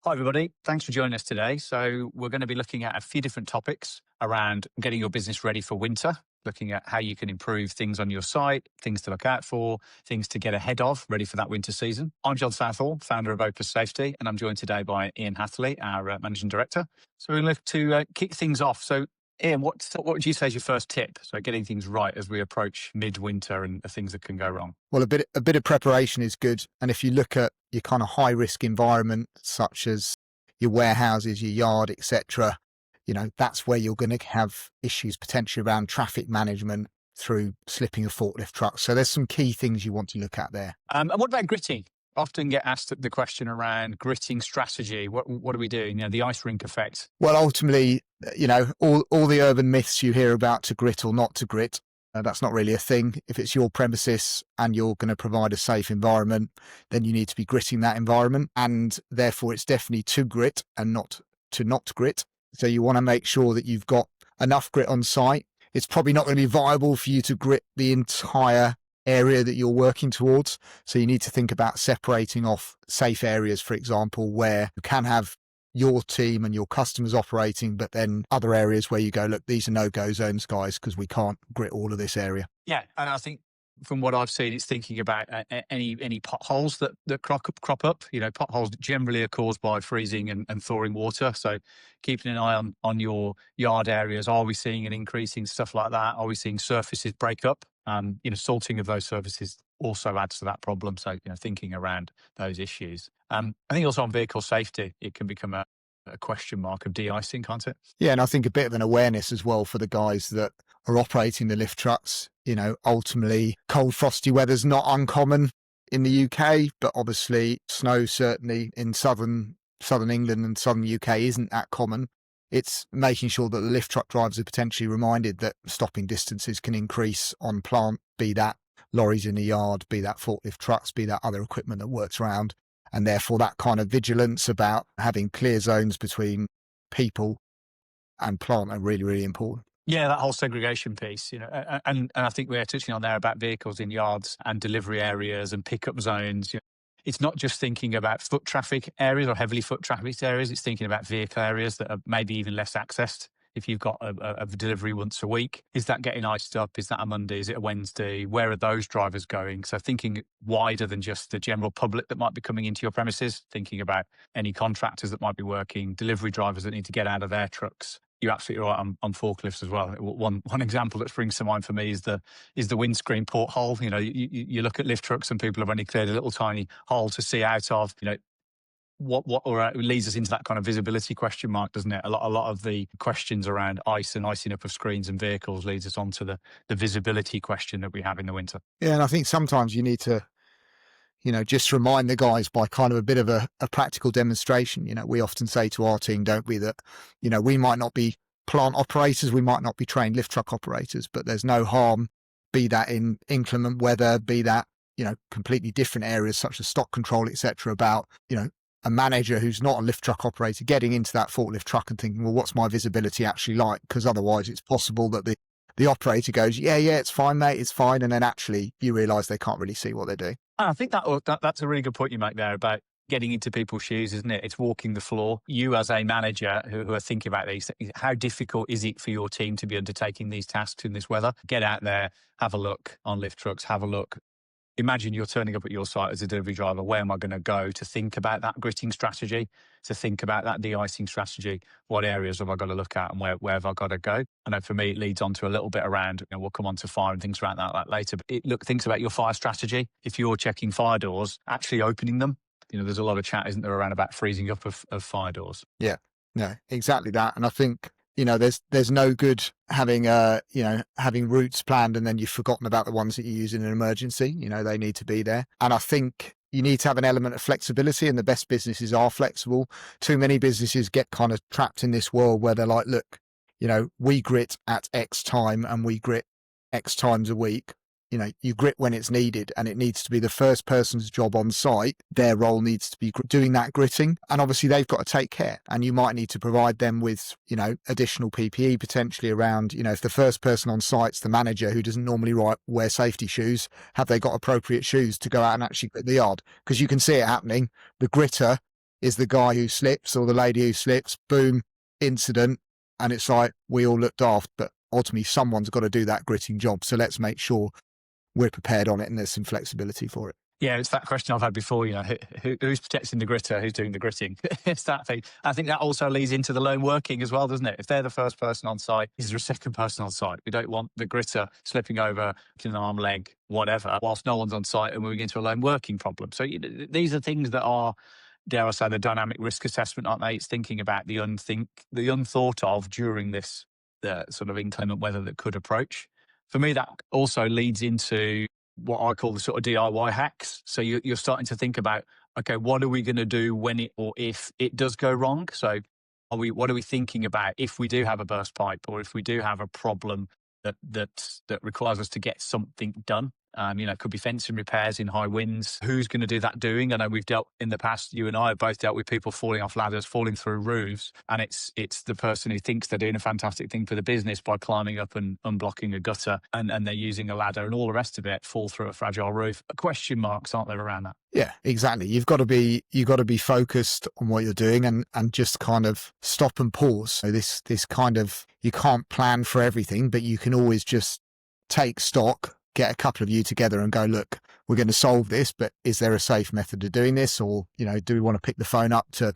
Hi, everybody. Thanks for joining us today. So, we're going to be looking at a few different topics around getting your business ready for winter, looking at how you can improve things on your site, things to look out for, things to get ahead of, ready for that winter season. I'm John Southall, founder of Opus Safety, and I'm joined today by Ian Hathley, our managing director. So, we're going to kick things off. So, Ian, what would you say is your first tip? So, getting things right as we approach midwinter and the things that can go wrong. Well, a bit of preparation is good. And if you look at your kind of high risk environment, such as your warehouses, your yard, etc., that's where you're going to have issues potentially around traffic management through slipping of forklift trucks. So there's some key things you want to look at there. And what about gritting? Often get asked the question around gritting strategy. What do we do? The ice rink effect. Well, ultimately, all the urban myths you hear about to grit or not to grit, that's not really a thing. If it's your premises and you're going to provide a safe environment, then you need to be gritting that environment. And therefore, it's definitely to grit and not to not grit. So you want to make sure that you've got enough grit on site. It's probably not going to be viable for you to grit the entire area that you're working towards. So you need to think about separating off safe areas, for example, where you can have your team and your customers operating, but then other areas where you go, look, these are no-go zones, guys, because we can't grit all of this area. Yeah, and I think from what I've seen, it's thinking about any potholes that crop up. Potholes generally are caused by freezing and thawing water. So keeping an eye on your yard areas. Are we seeing an increase in stuff like that? Are we seeing surfaces break up? Salting of those surfaces also adds to that problem. So, thinking around those issues. I think also on vehicle safety, it can become a question mark of de-icing, can't it? Yeah, and I think a bit of an awareness as well for the guys that are operating the lift trucks. Ultimately, cold, frosty weather's not uncommon in the UK, but obviously snow certainly in southern England and southern UK isn't that common. It's making sure that the lift truck drivers are potentially reminded that stopping distances can increase on plant, be that lorries in the yard, be that forklift trucks, be that other equipment that works around. And therefore that kind of vigilance about having clear zones between people and plant are really, really important. Yeah, that whole segregation piece, and I think we're touching on there about vehicles in yards and delivery areas and pickup zones. It's not just thinking about foot traffic areas or heavily foot traffic areas. It's thinking about vehicle areas that are maybe even less accessed. If you've got a delivery once a week, is that getting iced up? Is that a Monday? Is it a Wednesday? Where are those drivers going? So thinking wider than just the general public that might be coming into your premises, thinking about any contractors that might be working, delivery drivers that need to get out of their trucks. You're absolutely right on forklifts as well. One example that springs to mind for me is the windscreen porthole. You look at lift trucks and people have only cleared a little tiny hole to see out of. It leads us into that kind of visibility question mark, doesn't it? A lot of the questions around ice and icing up of screens and vehicles leads us on to the visibility question that we have in the winter. Yeah, and I think sometimes you need to just remind the guys by kind of a bit of a practical demonstration. We often say to our team, don't we, that, we might not be plant operators, we might not be trained lift truck operators, but there's no harm, be that in inclement weather, be that, completely different areas such as stock control, etc., about, a manager who's not a lift truck operator getting into that forklift truck and thinking, well, what's my visibility actually like? Because otherwise it's possible that the operator goes, yeah, it's fine, mate, it's fine. And then actually you realise they can't really see what they're doing. I think that's a really good point you make there about getting into people's shoes, isn't it? It's walking the floor. You as a manager who are thinking about these, how difficult is it for your team to be undertaking these tasks in this weather? Get out there, have a look on lift trucks, have a look. Imagine you're turning up at your site as a delivery driver. Where am I going to go to think about that gritting strategy, to think about that de-icing strategy? What areas have I got to look at and where have I got to go? I know for me, it leads on to a little bit around, we'll come on to fire and things around that later. But thinks about your fire strategy. If you're checking fire doors, actually opening them, there's a lot of chat, isn't there, around about freezing up of fire doors? Yeah, no, exactly that. And I think, there's no good having routes planned and then you've forgotten about the ones that you use in an emergency. They need to be there. And I think you need to have an element of flexibility, and the best businesses are flexible. Too many businesses get kind of trapped in this world where they're like, look, we grit at X time and we grit X times a week. You grit when it's needed, and it needs to be the first person's job on site. Their role needs to be doing that gritting. And obviously they've got to take care, and you might need to provide them with, additional PPE potentially around, if the first person on site's the manager who doesn't normally wear safety shoes, have they got appropriate shoes to go out and actually grit the yard? Because you can see it happening. The gritter is the guy who slips or the lady who slips, boom, incident. And it's like, we all looked after, but ultimately someone's got to do that gritting job. So let's make sure we're prepared on it and there's some flexibility for it. Yeah, it's that question I've had before, who's protecting the gritter, who's doing the gritting? It's that thing. I think that also leads into the lone working as well, doesn't it? If they're the first person on site, is there a second person on site? We don't want the gritter slipping over an arm, leg, whatever, whilst no one's on site and moving into a lone working problem. So these are things that are, dare I say, the dynamic risk assessment, aren't they? It's thinking about the unthought of during this sort of inclement weather that could approach. For me, that also leads into what I call the sort of DIY hacks. So you're starting to think about, okay, what are we going to do when it or if it does go wrong? So what are we thinking about if we do have a burst pipe or if we do have a problem that requires us to get something done? It could be fencing repairs in high winds. Who's going to do that doing? I know we've dealt in the past, you and I have both dealt with people falling off ladders, falling through roofs, and it's the person who thinks they're doing a fantastic thing for the business by climbing up and unblocking a gutter and they're using a ladder and all the rest of it, fall through a fragile roof. Question marks, aren't there, around that? Yeah, exactly. You've got to be focused on what you're doing and just kind of stop and pause. So this kind of, you can't plan for everything, but you can always just take stock, get a couple of you together and go, look, we're going to solve this, but is there a safe method of doing this? Or, do we want to pick the phone up to,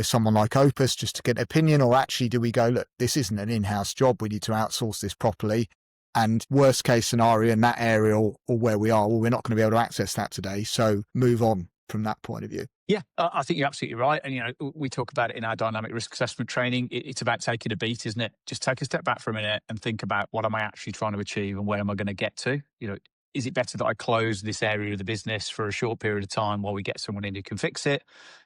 someone like Opus just to get an opinion? Or actually, do we go, look, this isn't an in-house job. We need to outsource this properly. And worst case scenario in that area or where we are, well, we're not going to be able to access that today. So move on from that point of view. Yeah, I think you're absolutely right. And, we talk about it in our dynamic risk assessment training. It's about taking a beat, isn't it? Just take a step back for a minute and think about what am I actually trying to achieve and where am I going to get to? Is it better that I close this area of the business for a short period of time while we get someone in who can fix it?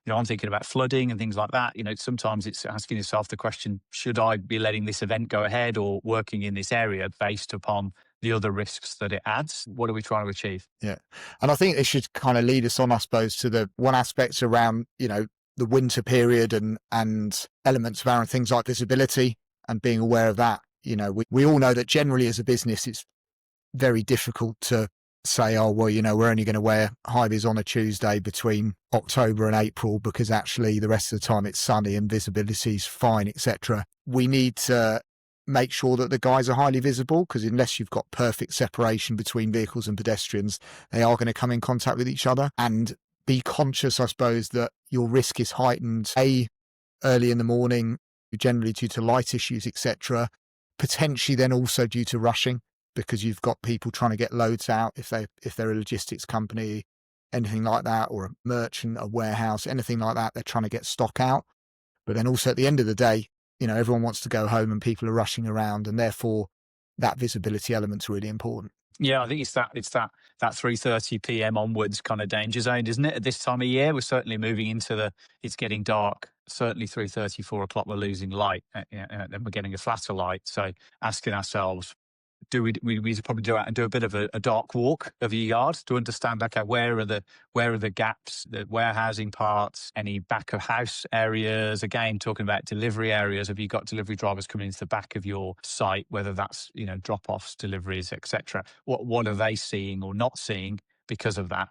I'm thinking about flooding and things like that. Sometimes it's asking yourself the question, should I be letting this event go ahead or working in this area based upon the other risks that it adds? What are we trying to achieve? Yeah. And I think this should kind of lead us on, I suppose, to the one aspect around, the winter period and elements around things like visibility and being aware of that. We all know that generally as a business, it's very difficult to say, oh, well, we're only going to wear high-vis on a Tuesday between October and April because actually the rest of the time it's sunny and visibility's fine, etc. We need to make sure that the guys are highly visible because unless you've got perfect separation between vehicles and pedestrians, they are going to come in contact with each other. And be conscious, I suppose, that your risk is heightened, early in the morning, generally due to light issues, etc., potentially then also due to rushing, because you've got people trying to get loads out if they're a logistics company, anything like that, or a merchant, a warehouse, anything like that, they're trying to get stock out. But then also at the end of the day, everyone wants to go home and people are rushing around, and therefore that visibility element's really important. Yeah, I think it's that 3:30 p.m. onwards kind of danger zone, isn't it? At this time of year, we're certainly moving into it's getting dark. Certainly 3:30, 4 o'clock, we're losing light. Then we're getting a flatter light. So asking ourselves, do we need to probably go out and do a bit of a dark walk of your yard to understand, okay, where are the gaps, the warehousing parts, any back of house areas? Again, talking about delivery areas. Have you got delivery drivers coming into the back of your site, whether that's, drop-offs, deliveries, etc.? What are they seeing or not seeing because of that?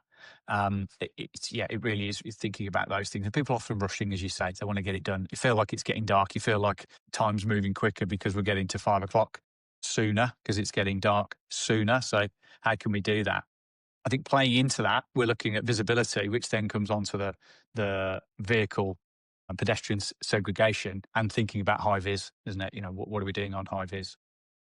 It really is thinking about those things. And people are often rushing, as you say, they want to get it done. You feel like it's getting dark. You feel like time's moving quicker because we're getting to 5 o'clock sooner because it's getting dark sooner. So how can we do that? I think playing into that, we're looking at visibility, which then comes onto the vehicle and pedestrian segregation and thinking about high-vis, isn't it? What are we doing on high-vis?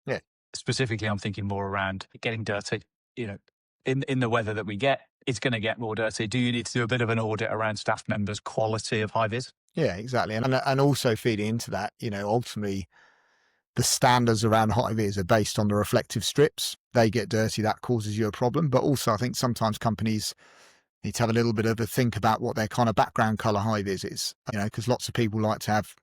Yeah. Specifically, I'm thinking more around getting dirty. In the weather that we get, it's going to get more dirty. Do you need to do a bit of an audit around staff members' quality of high-vis? Yeah, exactly. And also feeding into that, ultimately, the standards around high-vis are based on the reflective strips. They get dirty, that causes you a problem. But also I think sometimes companies need to have a little bit of a think about what their kind of background colour high-vis is, because lots of people like to have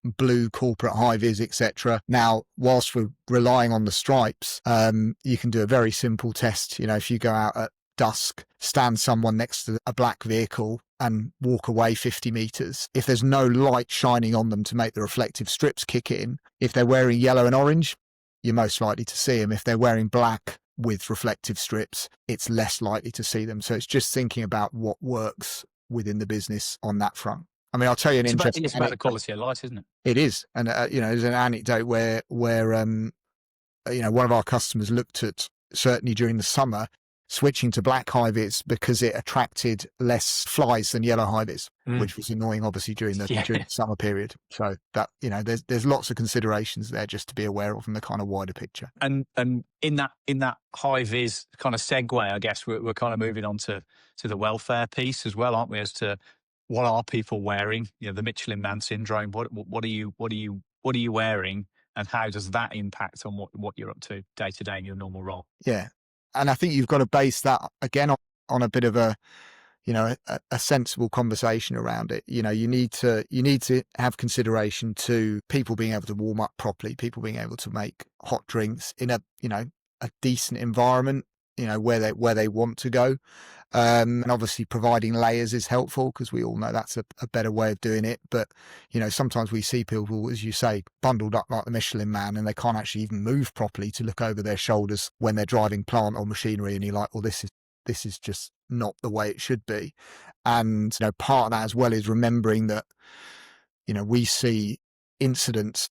blue corporate high-vis, etc. Now, whilst we're relying on the stripes, you can do a very simple test. If you go out at dusk, stand someone next to a black vehicle and walk away 50 meters. If there's no light shining on them to make the reflective strips kick in, if they're wearing yellow and orange, you're most likely to see them. If they're wearing black with reflective strips, it's less likely to see them. So it's just thinking about what works within the business on that front. I mean, I'll tell you an It's about interesting it's about the anecdote. quality of life, isn't it? It is, and there's an anecdote where one of our customers looked at, certainly during the summer, switching to black high-vis because it attracted less flies than yellow high-vis, Mm. which was annoying, obviously, during the Yeah. summer period. So that, there's lots of considerations there just to be aware of in the kind of wider picture. And in that high vis kind of segue, I guess we're kind of moving on to the welfare piece as well, aren't we? As to what are people wearing? You know, the Michelin Man syndrome. What are you wearing, and how does that impact on what you're up to day in your normal role? Yeah. And I think you've got to base that again on a bit of a sensible conversation around it. You need to have consideration to people being able to warm up properly, people being able to make hot drinks in a decent environment, where they want to go. And obviously providing layers is helpful, because we all know that's a better way of doing it. But, sometimes we see people, as you say, bundled up like the Michelin Man, and they can't actually even move properly to look over their shoulders when they're driving plant or machinery. And you're like, well, this is just not the way it should be. And, part of that as well is remembering that, we see incidents,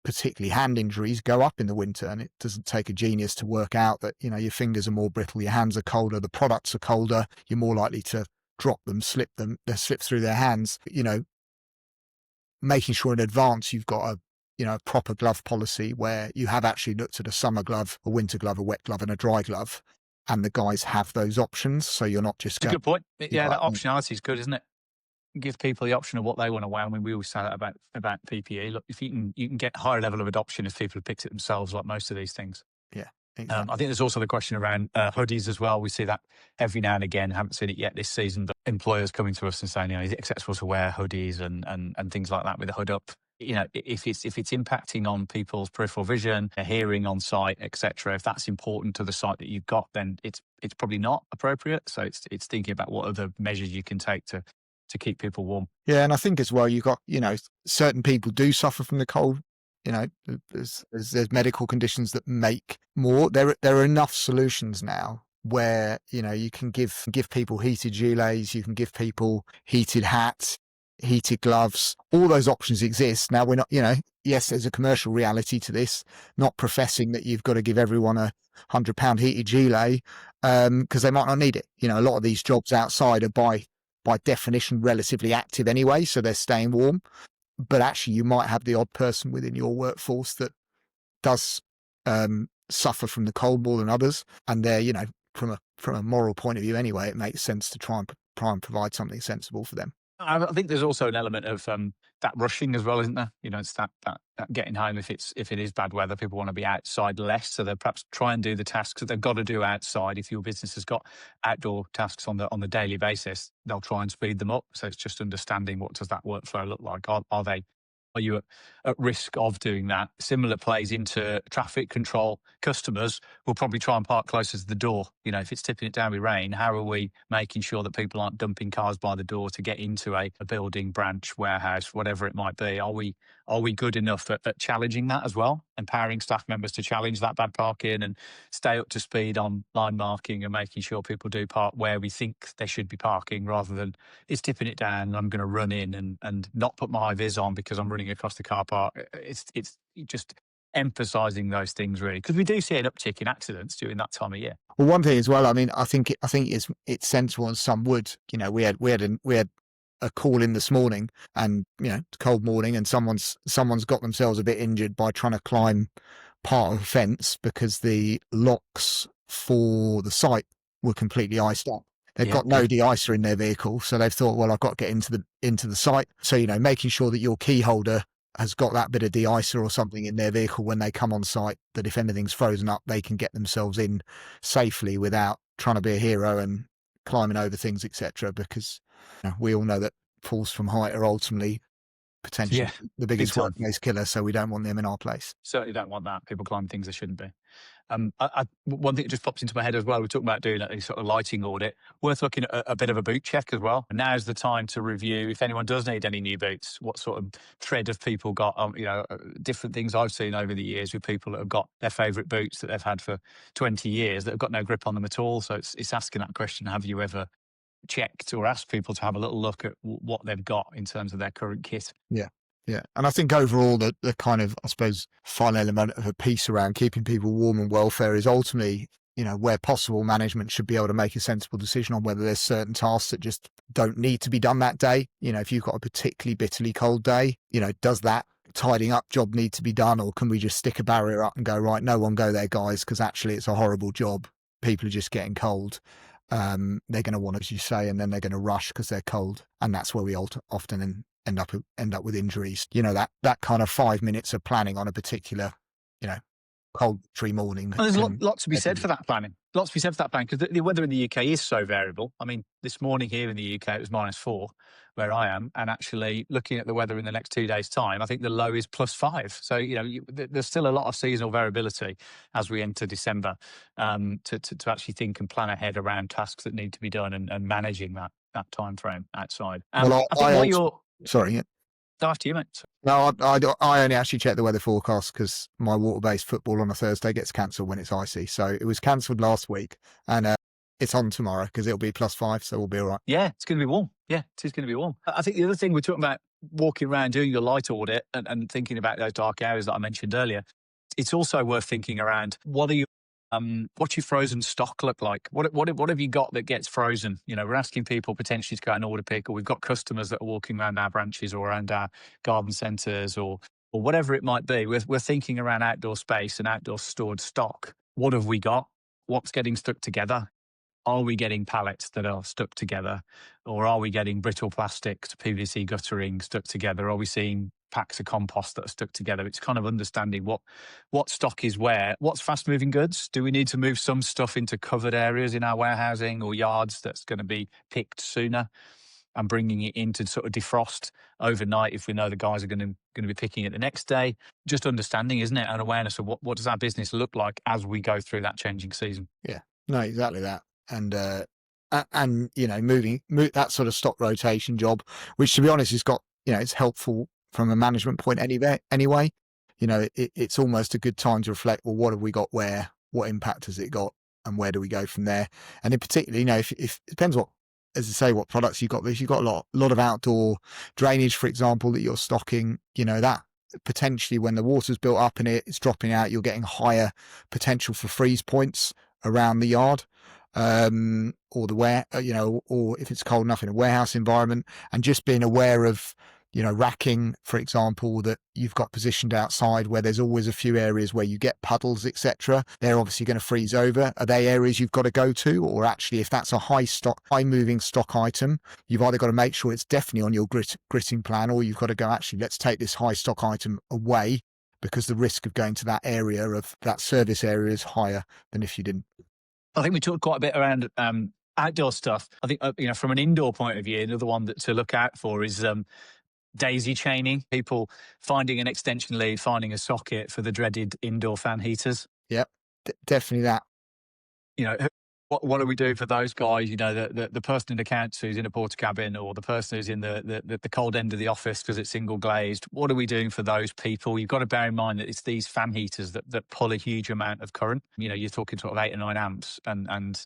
particularly hand injuries, go up in the winter, and it doesn't take a genius to work out that, your fingers are more brittle, your hands are colder, the products are colder, you're more likely to drop them, slip through their hands. Making sure in advance you've got a proper glove policy where you have actually looked at a summer glove, a winter glove, a wet glove, and a dry glove, and the guys have those options, so you're not just It's a going. good point. Yeah, Like, that optionality is good, isn't it? Give people the option of what they want to wear. I mean, we always say that about PPE. Look, if you can get a higher level of adoption if people have picked it themselves, like most of these things. yeah, exactly. I think there's also the question around hoodies as well. We see that every now and again. Haven't seen it yet this season, but employers coming to us and saying, is it acceptable to wear hoodies and things like that with a hood up? If it's impacting on people's peripheral vision, their hearing on site, etc. If that's important to the site that you've got, then it's probably not appropriate. So it's thinking about what other measures you can take to keep people warm. Yeah, and I think as well, you've got, certain people do suffer from the cold. There's medical conditions that make more. There are enough solutions now where, you can give people heated gilets, you can give people heated hats, heated gloves. All those options exist. Now we're not, yes, there's a commercial reality to this, not professing that you've got to give everyone a £100 heated gilet, because they might not need it. A lot of these jobs outside are by definition relatively active anyway, so they're staying warm. But actually you might have the odd person within your workforce that does suffer from the cold more than others, and they're, from a moral point of view anyway, it makes sense to try and provide something sensible for them. I think there's also an element of that rushing as well, isn't there? It's that getting home if it is bad weather. People want to be outside less, so they'll perhaps try and do the tasks that they've got to do outside. If your business has got outdoor tasks on the daily basis, they'll try and speed them up. So it's just understanding, what does that workflow look like? Are you at risk of doing that? Similar plays into traffic control. Customers will probably try and park closer to the door. If it's tipping it down with rain, how are we making sure that people aren't dumping cars by the door to get into a building, branch, warehouse, whatever it might be? Are we good enough at challenging that as well? Empowering staff members to challenge that bad parking and stay up to speed on line marking and making sure people do park where we think they should be parking, rather than it's tipping it down and I'm going to run in and not put my high vis on because I'm running across the car park. It's just emphasising those things, really, because we do see an uptick in accidents during that time of year. Well, one thing as well, I mean, I think it's sensible, and some would. We had a call in this morning, and it's a cold morning, and someone's got themselves a bit injured by trying to climb part of a fence because the locks for the site were completely iced up. They've got no de-icer in their vehicle, so they've thought, well, I've got to get into the site. So making sure that your key holder has got that bit of de-icer or something in their vehicle when they come on site, that if anything's frozen up, they can get themselves in safely without trying to be a hero and climbing over things, etc. Because we all know that falls from height are ultimately potentially the biggest workplace killer, so we don't want them in our place. Certainly don't want that. People climbing things they shouldn't be. One thing that just pops into my head as well, we're talking about doing a sort of lighting audit. Worth looking at a bit of a boot check as well. Now's the time to review if anyone does need any new boots. What sort of thread have people got? Different things I've seen over the years with people that have got their favourite boots that they've had for 20 years that have got no grip on them at all. So it's asking that question: have you ever checked or asked people to have a little look at what they've got in terms of their current kit. Yeah. Yeah. And I think overall the kind of, I suppose, final element of a piece around keeping people warm and welfare is ultimately, where possible, management should be able to make a sensible decision on whether there's certain tasks that just don't need to be done that day. If you've got a particularly bitterly cold day, does that tidying up job need to be done, or can we just stick a barrier up and go, right, no one go there, guys, because actually it's a horrible job. People are just getting cold. They're going to want, as you say, and then they're going to rush because they're cold. And that's where we often end up with injuries. That kind of 5 minutes of planning on a particular, cold tree morning. Well, there's a lot to be said for that planning. Lots to be said for that planning, because the weather in the UK is so variable. I mean, this morning here in the UK, it was -4 where I am. And actually looking at the weather in the next 2 days' time, I think the low is +5. So, there's still a lot of seasonal variability as we enter December, to actually think and plan ahead around tasks that need to be done and managing that time frame outside. Well, I think what you're... Sorry. No, after you, mate. No, I only actually check the weather forecast because my water-based football on a Thursday gets cancelled when it's icy. So it was cancelled last week, and it's on tomorrow because it'll be +5, so we'll be all right. Yeah, it's going to be warm. Yeah, it is going to be warm. I think the other thing we're talking about, walking around doing your light audit and thinking about those dark areas that I mentioned earlier, it's also worth thinking around what's your frozen stock look like? What have you got that gets frozen? We're asking people potentially to go out and order pick, or we've got customers that are walking around our branches or around our garden centres or whatever it might be. We're thinking around outdoor space and outdoor stored stock. What have we got? What's getting stuck together? Are we getting pallets that are stuck together, or are we getting brittle plastic to PVC guttering stuck together? Are we seeing packs of compost that are stuck together? It's kind of understanding what stock is where. What's fast moving goods? Do we need to move some stuff into covered areas in our warehousing or yards that's going to be picked sooner, and bringing it in to sort of defrost overnight if we know the guys are going to be picking it the next day? Just understanding, isn't it? An awareness of what does our business look like as we go through that changing season. Yeah, no, exactly that. And moving that sort of stock rotation job, which to be honest has got, it's helpful from a management point anyway. It's almost a good time to reflect, well, what have we got where, what impact has it got, and where do we go from there? And in particular, if it depends what, as I say, what products you've got. But if you've got a lot of outdoor drainage, for example, that you're stocking, that potentially when the water's built up in it's dropping out, you're getting higher potential for freeze points around the yard. Or or if it's cold enough in a warehouse environment, and just being aware of, racking, for example, that you've got positioned outside where there's always a few areas where you get puddles, etc. They're obviously going to freeze over. Are they areas you've got to go to? Or actually, if that's a high moving stock item, you've either got to make sure it's definitely on your gritting plan, or you've got to go, actually, let's take this high stock item away, because the risk of going to that area of that service area is higher than if you didn't. I think we talked quite a bit around outdoor stuff. I think, from an indoor point of view, another one to look out for is daisy chaining. People finding an extension lead, finding a socket for the dreaded indoor fan heaters. Yep, definitely that. What do we do for those guys? The person in accounts who's in a porta cabin, or the person who's in the cold end of the office because it's single glazed. What are we doing for those people? You've got to bear in mind that it's these fan heaters that pull a huge amount of current. You're talking sort of 8 or 9 amps, and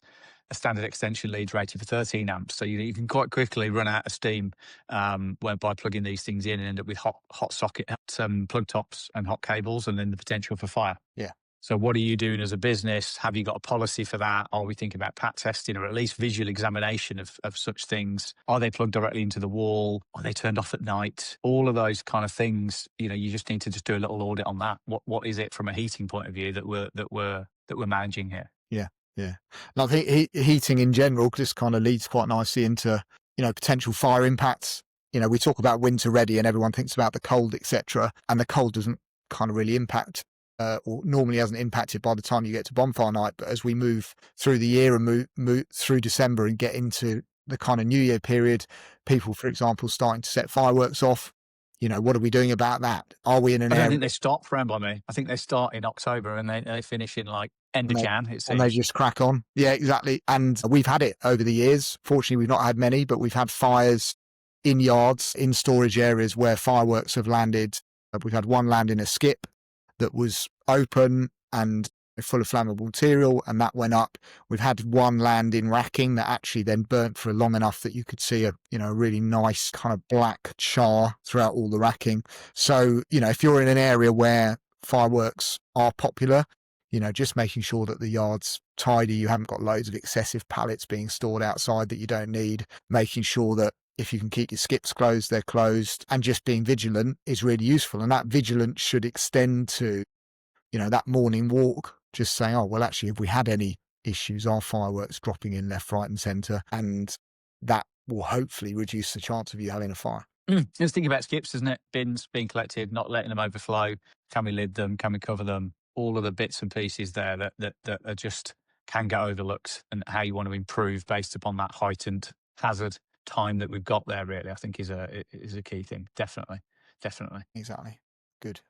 a standard extension lead's rated for 13 amps. So you can quite quickly run out of steam by plugging these things in and end up with hot socket plug tops and hot cables, and then the potential for fire. Yeah. So what are you doing as a business? Have you got a policy for that? Are we thinking about pat testing, or at least visual examination of such things? Are they plugged directly into the wall? Are they turned off at night? All of those kind of things, you just need to just do a little audit on that. What is it from a heating point of view that we're managing here? Yeah. Yeah. And I think heating in general just kind of leads quite nicely into, potential fire impacts. We talk about winter ready and everyone thinks about the cold, etc. And the cold doesn't kind of really impact or normally hasn't impacted by the time you get to bonfire night. But as we move through the year and move through December and get into the kind of New Year period, people, for example, starting to set fireworks off. What are we doing about that? Are we in an area? I think they stop around by me. I think they start in October and they finish in like end of Jan. It seems. And they just crack on. Yeah, exactly. And we've had it over the years. Fortunately, we've not had many, but we've had fires in yards, in storage areas where fireworks have landed. We've had one land in a skip that was open, and full of flammable material, and that went up. We've had one land in racking that actually then burnt for long enough that you could see a really nice kind of black char throughout all the racking. So, if you're in an area where fireworks are popular, just making sure that the yard's tidy, you haven't got loads of excessive pallets being stored outside that you don't need, making sure that if you can keep your skips closed, they're closed, and just being vigilant is really useful. And that vigilance should extend to, that morning walk, just saying, oh, well, actually, if we had any issues, are fireworks dropping in left, right and centre? And that will hopefully reduce the chance of you having a fire. Just thinking about skips, isn't it? Bins being collected, not letting them overflow. Can we lid them? Can we cover them? All of the bits and pieces there that are just can get overlooked, and how you want to improve based upon that heightened hazard time that we've got there, really, I think is a key thing. Definitely. Exactly. Good.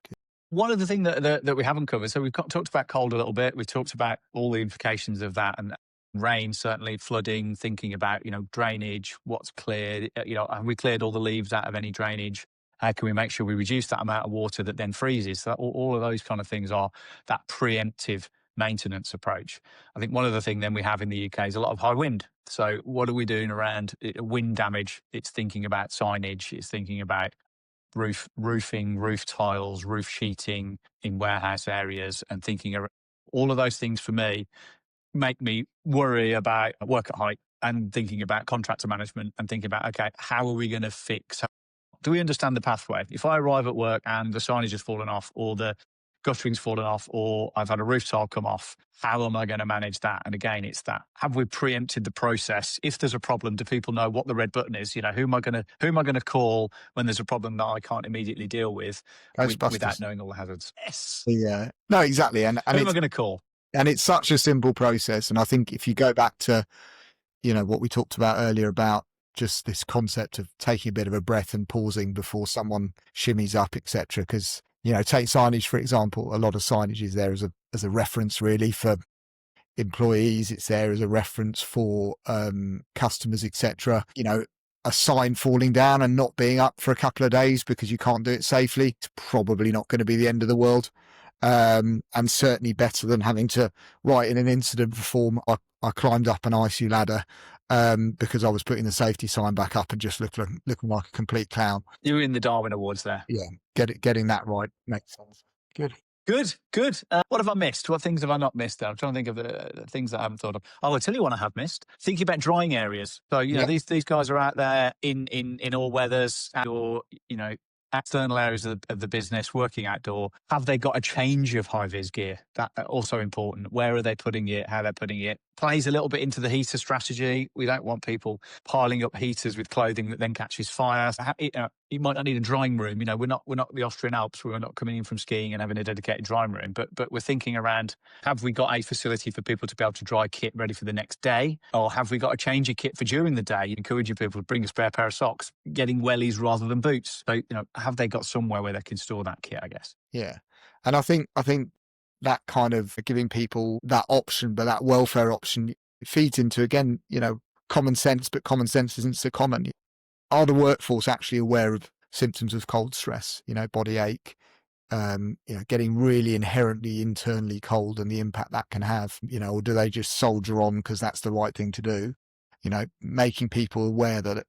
One of the things that we haven't covered, so we've talked about cold a little bit. We've talked about all the implications of that, and rain, certainly flooding, thinking about, drainage, what's cleared, have we cleared all the leaves out of any drainage? How can we make sure we reduce that amount of water that then freezes? So all of those kind of things are that preemptive maintenance approach. I think one of the things then we have in the UK is a lot of high wind. So what are we doing around wind damage? It's thinking about signage. It's thinking about roofing, roof tiles, roof sheeting in warehouse areas, and thinking of all of those things for me make me worry about work at height, and thinking about contractor management, and thinking about, okay, how are we going to fix? Do we understand the pathway? If I arrive at work and the signage has fallen off, or the guttering's fallen off, or I've had a roof tile come off, how am I going to manage that? And again, it's that, have we preempted the process? If there's a problem, do people know what the red button is? Who am I going to call when there's a problem that I can't immediately deal with without knowing all the hazards? Yes. Yeah. No, exactly. And who am I going to call? And it's such a simple process. And I think if you go back to, what we talked about earlier about just this concept of taking a bit of a breath and pausing before someone shimmies up, etc. Because, take signage, for example. A lot of signage is there as a reference, really, for employees. It's there as a reference for customers, etc. A sign falling down and not being up for a couple of days because you can't do it safely, it's probably not going to be the end of the world. And certainly better than having to write in an incident form. I climbed up an ICU ladder because I was putting the safety sign back up and just looking like a complete clown. You were in the Darwin Awards there. Yeah, getting that right makes sense. Good. What have I missed? What things have I not missed? I'm trying to think of the things that I haven't thought of. Oh, I'll tell you what I have missed. Thinking about drying areas. So, these guys are out there in all weathers, or, external areas of the business, working outdoor. Have they got a change of high-vis gear? That also important. Where are they putting it? How they're putting it? Plays a little bit into the heater strategy. We don't want people piling up heaters with clothing that then catches fire. So you might not need a drying room. We're not the Austrian Alps. We're not coming in from skiing and having a dedicated drying room. But we're thinking around, have we got a facility for people to be able to dry kit ready for the next day? Or have we got a change of kit for during the day? Encouraging people to bring a spare pair of socks, getting wellies rather than boots. So, have they got somewhere where they can store that kit, I guess? Yeah. And I think that kind of giving people that option, but that welfare option feeds into, again, common sense, but common sense isn't so common. Are the workforce actually aware of symptoms of cold stress, body ache, getting really inherently internally cold and the impact that can have, or do they just soldier on because that's the right thing to do? Making people aware that,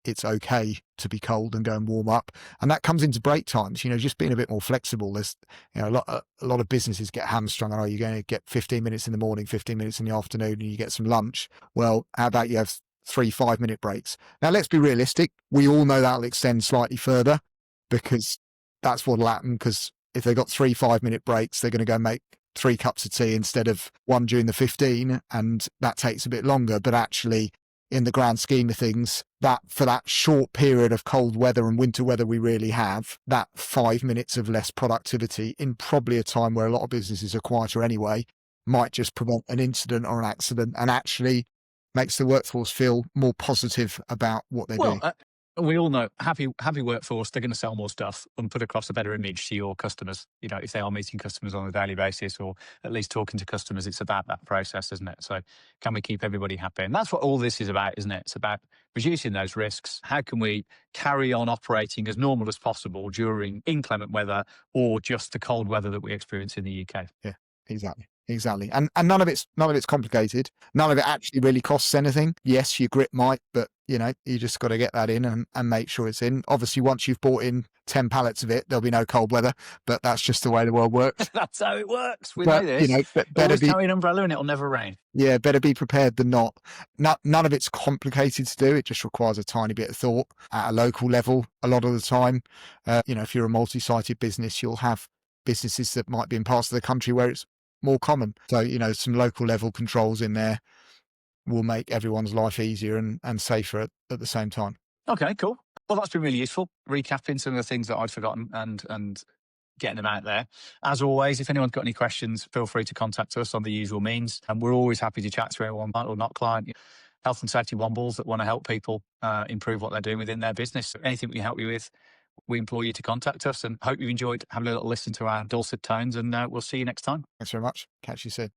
it's okay to be cold and go and warm up. And that comes into break times, just being a bit more flexible. There's, a lot of businesses get hamstrung. Oh, you're going to get 15 minutes in the morning, 15 minutes in the afternoon, and you get some lunch. Well, how about you have 3 5-minute breaks? Now, let's be realistic. We all know that'll extend slightly further because that's what'll happen. Because if they've got 3 5-minute breaks, they're going to go make 3 cups of tea instead of 1 during the 15. And that takes a bit longer. But actually, in the grand scheme of things, that for that short period of cold weather and winter weather we really have, that 5 minutes of less productivity in probably a time where a lot of businesses are quieter anyway, might just prevent an incident or an accident, and actually makes the workforce feel more positive about what they're doing. We all know happy workforce, they're going to sell more stuff and put across a better image to your customers. If they are meeting customers on a daily basis, or at least talking to customers, it's about that process, isn't it? So can we keep everybody happy? And that's what all this is about, isn't it? It's about reducing those risks. How can we carry on operating as normal as possible during inclement weather or just the cold weather that we experience in the UK? Yeah, Exactly. And none of it's complicated. None of it actually really costs anything. Yes, your grip might, but you just got to get that in and make sure it's in. Obviously, once you've bought in 10 pallets of it, there'll be no cold weather, but that's just the way the world works. That's how it works. We know But, this. better Always be, carry an umbrella and it'll never rain. yeah, better be prepared than not. None of it's complicated to do. It just requires a tiny bit of thought at a local level. A lot of the time, if you're a multi-sited business, you'll have businesses that might be in parts of the country where it's more common. So, some local level controls in there will make everyone's life easier and safer at the same time. Okay, cool. Well, that's been really useful, recapping some of the things that I'd forgotten and getting them out there. As always, if anyone's got any questions, feel free to contact us on the usual means. And we're always happy to chat to anyone, client or not client, health and safety wombles that want to help people improve what they're doing within their business. So anything we can help you with, we implore you to contact us, and hope you've enjoyed having a little listen to our dulcet tones, and we'll see you next time. Thanks very much. Catch you soon.